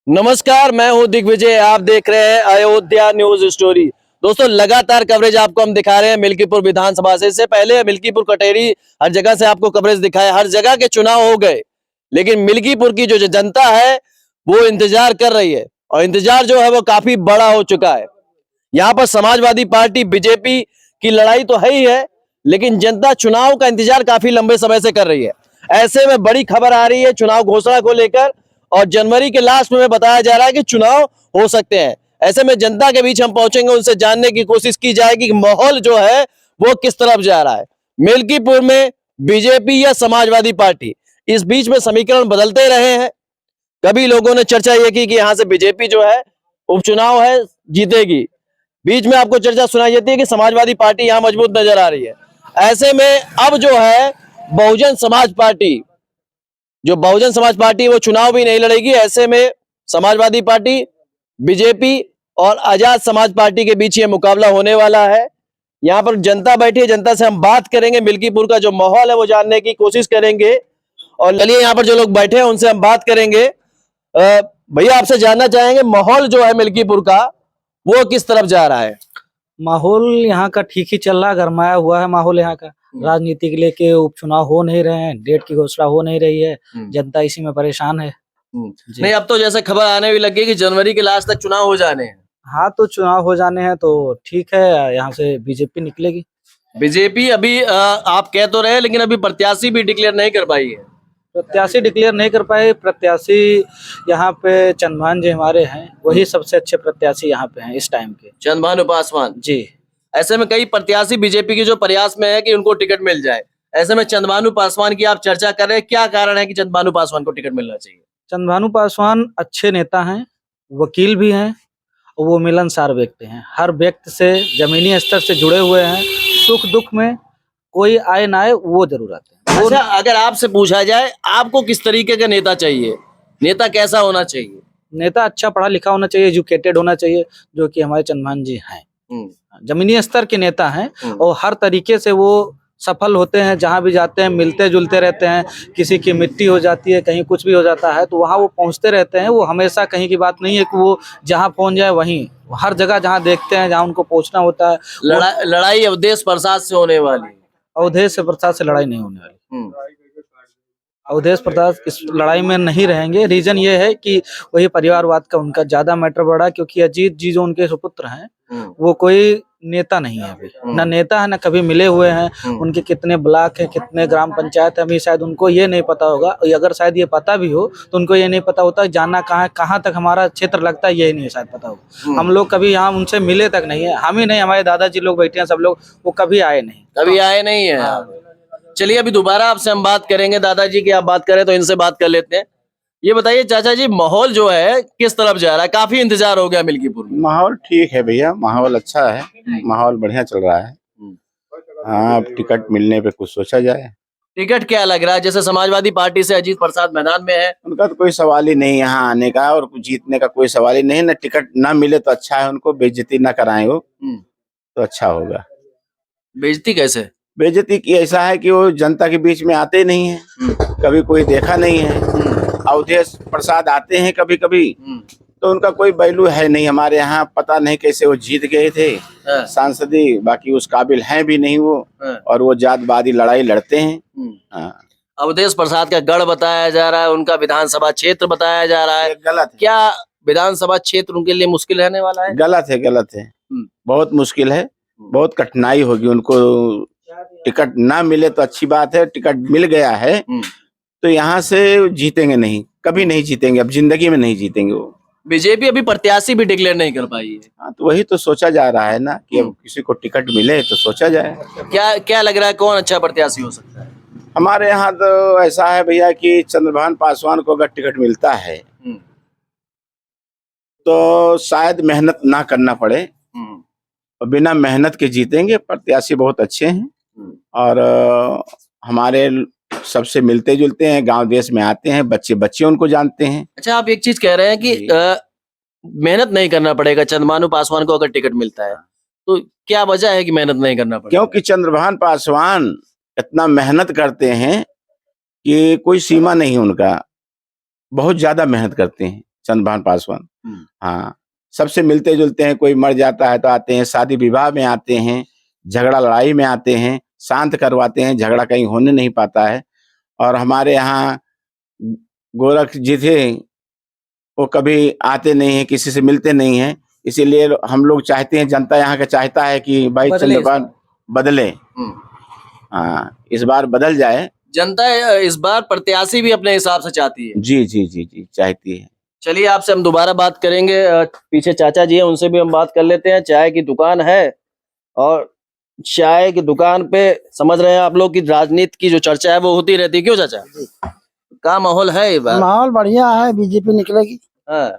नमस्कार, मैं हूं दिग्विजय। आप देख रहे हैं अयोध्या न्यूज स्टोरी। दोस्तों, लगातार कवरेज आपको हम दिखा रहे हैं मिल्कीपुर विधानसभा से। इससे पहले मिल्कीपुर, कटेरी, हर जगह से आपको कवरेज दिखाया। हर जगह के चुनाव हो गए, लेकिन मिल्कीपुर की जो जनता है वो इंतजार कर रही है, और इंतजार जो है वो काफी बड़ा हो चुका है। यहाँ पर समाजवादी पार्टी, बीजेपी की लड़ाई तो है ही है, लेकिन जनता चुनाव का इंतजार काफी लंबे समय से कर रही है। ऐसे में बड़ी खबर आ रही है चुनाव घोषणा को लेकर, और जनवरी के लास्ट में बताया जा रहा है कि चुनाव हो सकते हैं। ऐसे में जनता के बीच हम पहुंचेंगे, उनसे जानने की कोशिश की जाएगी कि माहौल जो है वो किस तरफ जा रहा है। मिल्कीपुर में बीजेपी या समाजवादी पार्टी, इस बीच में समीकरण बदलते रहे हैं। कभी लोगों ने चर्चा यह की कि यहां से बीजेपी जो है उपचुनाव है जीतेगी, बीच में आपको चर्चा सुनाई देती है कि समाजवादी पार्टी यहां मजबूत नजर आ रही है। ऐसे में अब जो है बहुजन समाज पार्टी, वो चुनाव भी नहीं लड़ेगी। ऐसे में समाजवादी पार्टी, बीजेपी और आजाद समाज पार्टी के बीच ये मुकाबला होने वाला है। यहाँ पर जनता बैठी है, जनता से हम बात करेंगे, मिल्कीपुर का जो माहौल है वो जानने की कोशिश करेंगे। और चलिए, यहाँ पर जो लोग बैठे हैं उनसे हम बात करेंगे। भैया, आपसे जानना चाहेंगे माहौल जो है मिल्कीपुर का वो किस तरफ जा रहा है? माहौल यहाँ का ठीक ही चल रहा है, गरमाया हुआ है माहौल यहाँ का। राजनीति के लेके उपचुनाव हो नहीं रहे हैं, डेट की घोषणा हो नहीं रही है, जनता इसी में परेशान है। नहीं, अब तो जैसे खबर आने भी लगी कि जनवरी के लास्ट तक चुनाव हो जाने हैं। हाँ, तो चुनाव हो जाने हैं तो ठीक है, यहाँ से बीजेपी निकलेगी। बीजेपी अभी आप कह तो रहे, लेकिन अभी प्रत्याशी भी डिक्लेयर नहीं कर पाई है। प्रत्याशी डिक्लेयर नहीं कर पाए। प्रत्याशी यहाँ पे चंद्रभान जी हमारे हैं, वही सबसे अच्छे प्रत्याशी यहाँ पे हैं इस टाइम के। चंद्रभान पासवान जी। ऐसे में कई प्रत्याशी बीजेपी की जो प्रयास में है कि उनको टिकट मिल जाए, ऐसे में चंद्रभानु पासवान की आप चर्चा कर रहे हैं। क्या कारण है कि चंद्रभानु पासवान को टिकट मिलना चाहिए? चंद्रभानु पासवान अच्छे नेता हैं, वकील भी हैं, वो मिलनसार व्यक्ति हैं। हर व्यक्ति से जमीनी स्तर से जुड़े हुए हैं, सुख दुख में कोई आए ना आए वो जरूर आते हैं। अच्छा, अगर आपसे पूछा जाए आपको किस तरीके का नेता चाहिए, नेता कैसा होना चाहिए? नेता अच्छा पढ़ा लिखा होना चाहिए, एजुकेटेड होना चाहिए, जो कि हमारे चंद्रभान जी हैं। जमीनी स्तर के नेता हैं और हर तरीके से वो सफल होते हैं। जहां भी जाते हैं मिलते जुलते रहते हैं। किसी की मिट्टी हो जाती है, कहीं कुछ भी हो जाता है तो वहां वो पहुंचते रहते हैं। वो हमेशा कहीं की बात नहीं है कि वो जहां पहुंच जाए वहीं, हर जगह जहां देखते हैं, जहां उनको पहुंचना होता है। लड़ाई अवधेश प्रसाद से होने वाली? अवधेश प्रसाद से लड़ाई नहीं होने वाली। अवधेश प्रसाद इस लड़ाई में नहीं रहेंगे। रीजन ये है कि वही परिवारवाद का उनका ज्यादा मैटर बढ़ा, क्योंकि अजीत जी जो उनके सुपुत्र हैं वो कोई नेता नहीं है, अभी ना नेता है ना कभी मिले हुए हैं। उनके कितने ब्लॉक है, कितने ग्राम पंचायत है, अभी शायद उनको ये नहीं पता होगा। अगर शायद ये पता भी हो तो उनको ये नहीं पता होता जाना कहाँ है, कहाँ तक हमारा क्षेत्र लगता है, यही नहीं शायद पता होगा। हम लोग कभी यहाँ उनसे मिले तक नहीं है, हम ही नहीं, हमारे दादाजी लोग बैठे हैं सब लोग, वो कभी आए नहीं है। चलिए, अभी दोबारा आपसे हम बात करेंगे। दादाजी की आप बात करें तो इनसे बात कर लेते हैं। ये बताइए चाचा जी, माहौल जो है किस तरफ जा रहा है? काफी इंतजार हो गया मिल्कीपुर में। माहौल ठीक है भैया, माहौल अच्छा है, माहौल बढ़िया चल रहा है। हाँ, अब टिकट मिलने पे कुछ सोचा जाए। टिकट क्या लग रहा है? जैसे समाजवादी पार्टी से अजीत प्रसाद मैदान में है, उनका तो कोई सवाल ही नहीं यहाँ आने का, और जीतने का कोई सवाल ही नहीं। न टिकट ना मिले तो अच्छा है, उनको बेइज्जती ना कराएं वो तो अच्छा होगा। बेइज्जती कैसे? बेइज्जती की ऐसा है कि वो जनता के बीच में आते नहीं है, कभी कोई देखा नहीं है। अवधेश प्रसाद आते हैं कभी कभी, तो उनका कोई वैल्यू है नहीं हमारे यहाँ। पता नहीं कैसे वो जीत गए थे सांसदी, बाकी उस काबिल हैं भी नहीं वो, और वो जातवादी लड़ाई लड़ते हैं। अवधेश प्रसाद का गढ़ बताया जा रहा है, उनका विधानसभा क्षेत्र बताया जा रहा है। गलत है। क्या विधानसभा क्षेत्र उनके लिए मुश्किल रहने वाला है? गलत है, बहुत मुश्किल है, बहुत कठिनाई होगी उनको। टिकट ना मिले तो अच्छी बात है, टिकट मिल गया है तो यहाँ से जीतेंगे नहीं, कभी नहीं जीतेंगे, अब जिंदगी में नहीं जीतेंगे वो। बीजेपी अभी प्रत्याशी भी डिक्लेयर नहीं कर पाई है। हाँ, तो वही तो सोचा जा रहा है ना कि अब किसी को टिकट मिले तो सोचा जाए। क्या लग रहा है, कौन अच्छा प्रत्याशी हो सकता है? हमारे यहाँ तो ऐसा है भैया कि चंद्रभान पासवान को अगर टिकट मिलता है तो शायद मेहनत ना करना पड़े, और बिना मेहनत के जीतेंगे। प्रत्याशी बहुत अच्छे हैं और हमारे सबसे मिलते जुलते हैं, गांव देश में आते हैं, बच्चे उनको जानते हैं। अच्छा, आप एक चीज कह रहे हैं कि मेहनत नहीं करना पड़ेगा चंद्रभानु पासवान को अगर टिकट मिलता है, तो क्या वजह है कि मेहनत नहीं करना पड़ेगा? क्योंकि चंद्रभान पासवान इतना मेहनत करते हैं कि कोई सीमा नहीं उनका, बहुत ज्यादा मेहनत करते हैं। चंद्रभान पासवान। हाँ, सबसे मिलते जुलते हैं, कोई मर जाता है तो आते हैं, शादी विवाह में आते हैं, झगड़ा लड़ाई में आते हैं, शांत करवाते हैं, झगड़ा कहीं होने नहीं पाता है। और हमारे यहाँ गोरख जी थे, वो कभी आते नहीं हैं, किसी से मिलते नहीं हैं, इसीलिए हम लोग चाहते हैं, जनता यहाँ का चाहता है कि भाई चंद्रभान बदले। हाँ, इस बार बदल जाए। जनता इस बार प्रत्याशी भी अपने हिसाब से चाहती है। जी जी जी जी, चाहती है। चलिए आपसे हम दोबारा बात करेंगे। पीछे चाचा जी हैं, उनसे भी हम बात कर लेते हैं। चाय की दुकान है और चाय की दुकान पे समझ रहे हैं आप लोग की राजनीति की जो चर्चा है वो होती रहती है। क्यों चाचा, क्या माहौल है इस बार? माहौल बढ़िया है, बीजेपी निकलेगी। हाँ,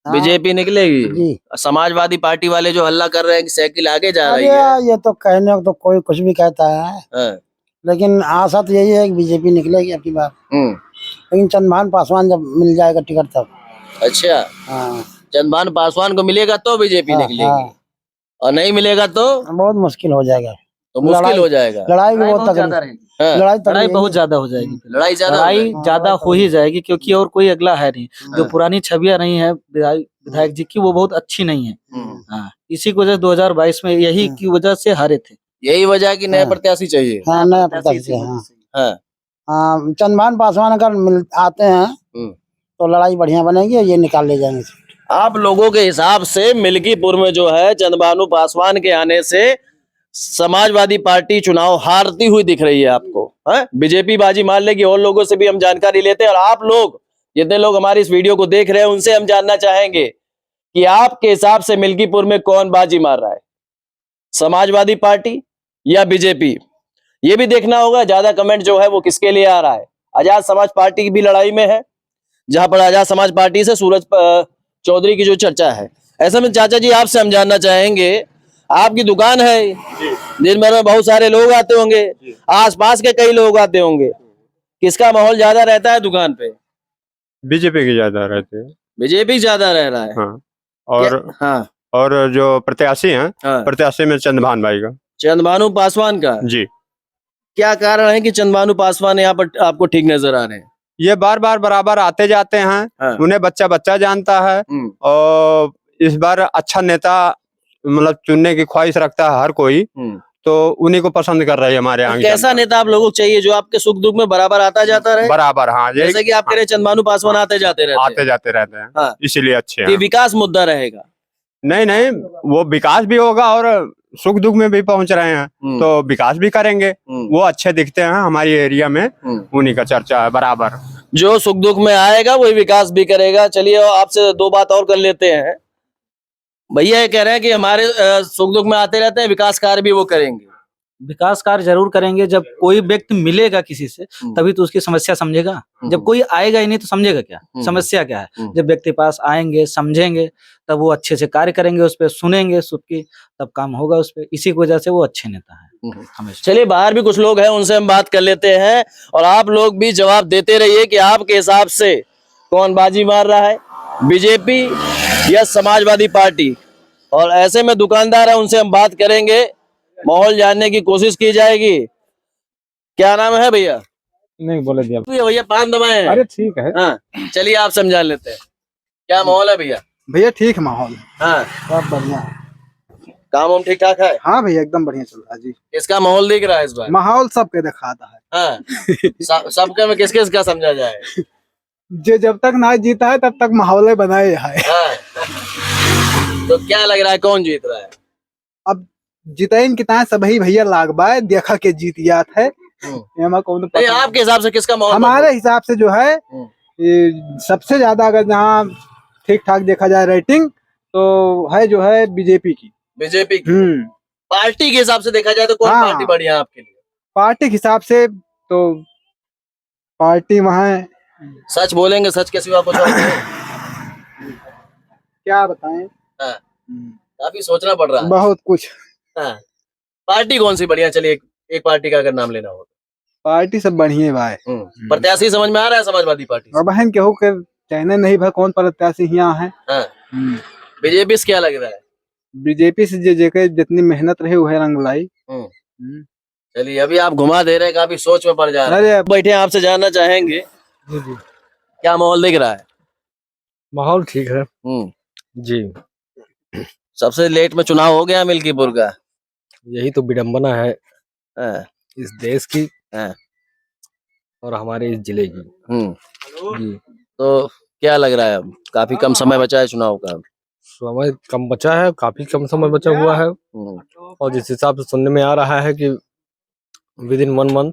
बीजेपी निकलेगी। जी। समाजवादी पार्टी वाले जो हल्ला कर रहे हैं कि साइकिल आगे जा रही अरे है। ये तो कहने को तो कोई कुछ भी कहता है, हाँ। लेकिन आशा तो यही है कि बीजेपी निकलेगी अब की बार। लेकिन चंद्रभान पासवान जब मिल जाएगा टिकट तब। अच्छा, हाँ, चंद्रभान पासवान को मिलेगा तो बीजेपी हाँ, निकलेगी, हाँ। और नहीं मिलेगा तो बहुत मुश्किल हो जाएगा। तो मुश्किल हो जाएगा। लड़ाई भी बहुत ज्यादा तगड़ी, रहेगी। हाँ, लड़ाई लड़ाई तगड़ी बहुत ज्यादा हो जाएगी। लड़ाई ज्यादा लड़ाई हो ज्यादा हो ही जाएगी, क्योंकि और कोई अगला है नहीं। जो हाँ। पुरानी छवियां रही है विधायक जी की, वो बहुत अच्छी नहीं है। जाएगा। हाँ, इसी की वजह 2022 में यही की वजह से हारे थे। यही वजह है कि नया हाँ। प्रत्याशी चाहिए। हाँ, नया प्रत्याशी। हाँ, हाँ। हाँ, चंद्रभान पासवान अगर आते हैं तो लड़ाई बढ़िया बनेगी और ये निकाल ले जाएंगे। आप लोगों के हिसाब से मिल्कीपुर में जो है चंद्रभानु पासवान के आने से समाजवादी पार्टी चुनाव हारती हुई दिख रही है आपको? है बीजेपी बाजी मान लेगी। और लोगों से भी हम जानकारी लेते हैं, और आप लोग जितने लोग हमारी इस वीडियो को देख रहे हैं उनसे हम जानना चाहेंगे कि आपके हिसाब से मिल्कीपुर में कौन बाजी मार रहा है, समाजवादी पार्टी या बीजेपी? ये भी देखना होगा ज्यादा कमेंट जो है वो किसके लिए आ रहा है। आजाद समाज पार्टी की भी लड़ाई में है, जहां पर आजाद समाज पार्टी से सूरज चौधरी की जो चर्चा है। ऐसे में चाचा जी आपसे हम जानना चाहेंगे, आपकी दुकान है, दिन भर में बहुत सारे लोग आते होंगे, आसपास के कई लोग आते होंगे, किसका माहौल ज्यादा रहता है दुकान पे? बीजेपी के ज्यादा रहते हैं। बीजेपी ज्यादा रह रहा है। हाँ, और हाँ, और जो प्रत्याशी हैं, हाँ। प्रत्याशी में चंद्रभान भाई का। चंद्रभानु पासवान का जी, क्या कारण है कि चंद्रभानु पासवान यहाँ पर आपको ठीक नजर आ रहे हैं? ये बार बार बराबर आते जाते हैं। हाँ। उन्हें बच्चा बच्चा जानता है, और इस बार अच्छा नेता मतलब चुनने की ख्वाहिश रखता है हर कोई, तो उन्हीं को पसंद कर रही है हमारे यहाँ की कैसा जनता। नेता आप लोगों को चाहिए जो आपके सुख दुख में बराबर आता जाता रहे? बराबर, हाँ, ये जैसे कि आप कह रहे हैं चंद्रभानु पासवान आते जाते रहते आते जाते रहते हैं। हाँ। इसीलिए अच्छे हैं। हैं। विकास मुद्दा रहेगा। नहीं नहीं, वो विकास भी होगा और सुख दुख में भी पहुंच रहे हैं, तो विकास भी करेंगे। वो अच्छे दिखते हैं हमारी एरिया में, उन्हीं का चर्चा है बराबर। जो सुख दुख में आएगा वही विकास भी करेगा। चलिए आपसे दो बात और कर लेते हैं। भैया ये कह रहे हैं कि हमारे सुख दुख में आते रहते हैं, विकास कार्य भी वो करेंगे। विकास कार्य जरूर करेंगे। जब कोई व्यक्ति मिलेगा किसी से तभी तो उसकी समस्या समझेगा। जब कोई आएगा ही नहीं तो समझेगा क्या समस्या क्या है? जब व्यक्ति पास आएंगे, समझेंगे, तब वो अच्छे से कार्य करेंगे, उस पर सुनेंगे, सुख की तब काम होगा उस पर। इसी की वजह से वो अच्छे नेता है हमेशा। चलिए बाहर भी कुछ लोग हैं, उनसे हम बात कर लेते हैं, और आप लोग भी जवाब देते रहिए कि आपके हिसाब से कौन बाजी मार रहा है, बीजेपी या समाजवादी पार्टी? और ऐसे में दुकानदार है, उनसे हम बात करेंगे, माहौल जानने की कोशिश की जाएगी। क्या नाम है भैया? नहीं बोले दिया भैया पान दबाए हैं। अरे ठीक है। हाँ, चलिए आप समझा लेते हैं क्या माहौल है भैया। भैया ठीक है माहौल, हाँ, सब बढ़िया है। काम वाम ठीक ठाक है? हाँ भैया एकदम बढ़िया चल रहा है जी। किसका माहौल दिख रहा है इस बार? माहौल सबके दिखाता है। हाँ, सबके में किस किस का समझा जाए? जो जब तक ना जीता है तब तक माहौल बनाए है। हाँ। तो क्या लग रहा है कौन जीत रहा है? अब जितैन कितना सभी भैया लागबाए देखा के जीत जात है। कौन नहीं, आपके हिसाब से किसका माहौल? हमारे हिसाब से जो है ये सबसे ज्यादा अगर जहाँ ठीक ठाक देखा जाए रेटिंग तो है जो है बीजेपी की। बीजेपी की। पार्टी के हिसाब से देखा जाए तो कौन हाँ। पार्टी बढ़िया है आपके लिए? पार्टी के हिसाब से तो पार्टी वहाँ सच बोलेंगे, सच के सिवा कुछ और नहीं। क्या बताएं, हाँ, काफी सोचना पड़ रहा है। बहुत कुछ। हाँ, पार्टी कौन सी बढ़िया? चलिए एक पार्टी का अगर नाम लेना हो। पार्टी सब बढ़िया भाई। प्रत्याशी समझ में आ रहा है समाजवादी पार्टी से? और बहन केहू के कहने नहीं भाई कौन प्रत्याशी यहाँ है। हाँ। बीजेपी से क्या लग रहा है? बीजेपी से जेके जितनी मेहनत रही वो है रंग लाई। चलिए अभी आप घुमा दे रहे हैं, काफी सोच में पड़ जा रहे हैं। अरे बैठे आपसे जानना चाहेंगे क्या माहौल दिख रहा है? माहौल ठीक है जी। सबसे लेट में चुनाव हो गया मिल्कीपुर का। यही तो विडंबना है हाँ, इस देश की हाँ, और हमारे इस जिले की जी। तो क्या लग रहा है अब काफी कम समय बचा है चुनाव का। समय कम बचा है, काफी कम समय बचा हुआ है और जिस हिसाब से सुनने में आ रहा है कि विद इन 1 मंथ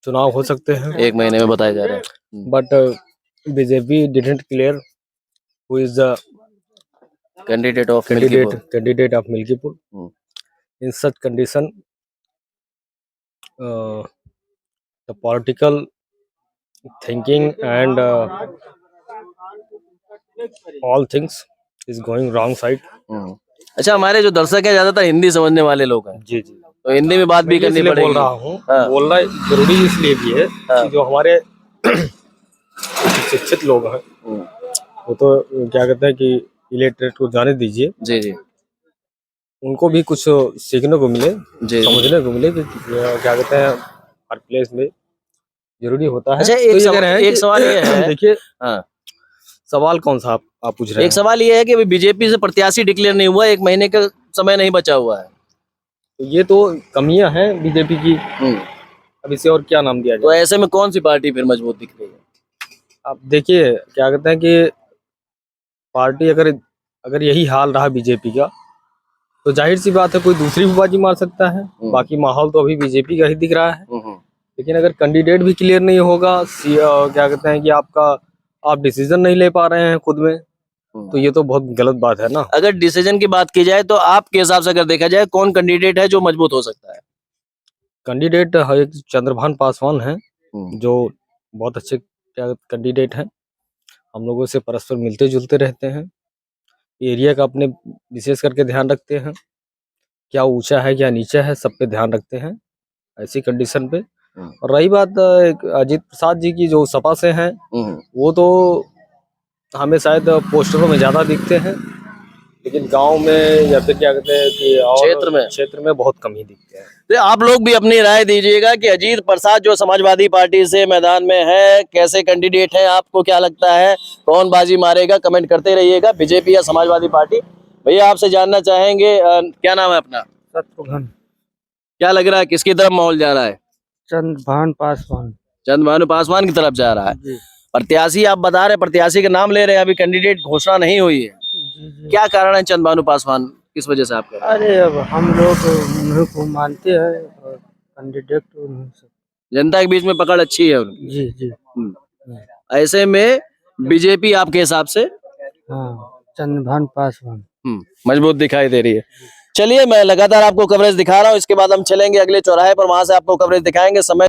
चुनाव हो सकते हैं, 1 महीने में बताया जा रहा है। But BJP didn't clear who is the candidate of Milkipur. Candidate of Milkipur. In such condition the political thinking and all things is going wrong side। अच्छा, हमारे जो दर्शक है ज्यादातर हिंदी समझने वाले लोग हैं, जी जी, तो हिंदी में बात भी करनी इसलिए पड़ेगी। बोल रहा हूँ। हाँ। बोलना जरूरी इसलिए भी है कि जो हमारे शिक्षित लोग हैं वो तो क्या कहते हैं कि इलेक्ट्रेट को जाने दीजिए, जी जी उनको भी कुछ सीखने को मिले, जी। समझने को मिले कि क्या कहते हैं हर प्लेस में जरूरी होता है। अच्छा, तो ये कह रहे हैं एक कि सवाल ये है। देखिए, हाँ, सवाल कौन सा आप पूछ रहे एक हैं? सवाल ये है कि अभी बीजेपी से प्रत्याशी डिक्लेयर नहीं हुआ, 1 महीने का समय नहीं बचा हुआ है। तो ये तो कमियां हैं बीजेपी की, अब इसे और क्या नाम दिया तो जाए? ऐसे में कौन सी पार्टी फिर मजबूत दिख रही है? आप देखिए क्या कहते हैं कि पार्टी अगर यही हाल रहा बीजेपी का तो जाहिर सी बात है कोई दूसरी भी बाजी मार सकता है। बाकी माहौल तो अभी बीजेपी का ही दिख रहा है, लेकिन अगर कैंडिडेट भी क्लियर नहीं होगा, क्या कहते हैं कि आप डिसीजन नहीं ले पा रहे हैं खुद में, तो ये तो बहुत गलत बात है ना। अगर डिसीजन की बात की जाए तो आपके हिसाब से अगर देखा जाए कौन कैंडिडेट है जो मजबूत हो सकता है? कैंडिडेट है चंद्रभान पासवान है जो बहुत अच्छे कैंडिडेट हैं, हम लोगों से परस्पर मिलते जुलते रहते हैं, एरिया का अपने विशेष करके ध्यान रखते हैं, क्या ऊंचा है क्या नीचा है सब पे ध्यान रखते हैं ऐसी कंडीशन पे। और रही बात अजीत प्रसाद जी की जो सपा से हैं, वो तो हमें शायद पोस्टरों में ज्यादा दिखते हैं, लेकिन गांव में या फिर क्या कहते हैं कि और क्षेत्र में बहुत कम ही दिखते हैं। तो आप लोग भी अपनी राय दीजिएगा कि अजीत प्रसाद जो समाजवादी पार्टी से मैदान में है, कैसे कैंडिडेट हैं, आपको क्या लगता है कौन बाजी मारेगा? कमेंट करते रहिएगा, बीजेपी या समाजवादी पार्टी। भैया आपसे जानना चाहेंगे, क्या नाम है अपना? शत्रुघ्न। क्या लग रहा है किसकी तरफ माहौल जा रहा है? चंद्रभान पासवान। चंद्रभानु पासवान की तरफ जा रहा है। प्रत्याशी आप बता रहे, प्रत्याशी का नाम ले रहे हैं, अभी कैंडिडेट घोषणा नहीं हुई है, क्या कारण है चंद्रभानु पासवान किस वजह से आप कह रहे हैं? अरे अब हम लोग उन्हीं को मानते हैं और कैंडिडेट जनता के बीच में पकड़ अच्छी है उनकी। जी जी ऐसे में बीजेपी आपके हिसाब से हाँ चंद्रभान पासवान मजबूत दिखाई दे रही है। चलिए, मैं लगातार आपको कवरेज दिखा रहा हूँ, इसके बाद हम चलेंगे अगले चौराहे पर, वहां से आपको कवरेज दिखाएंगे। समय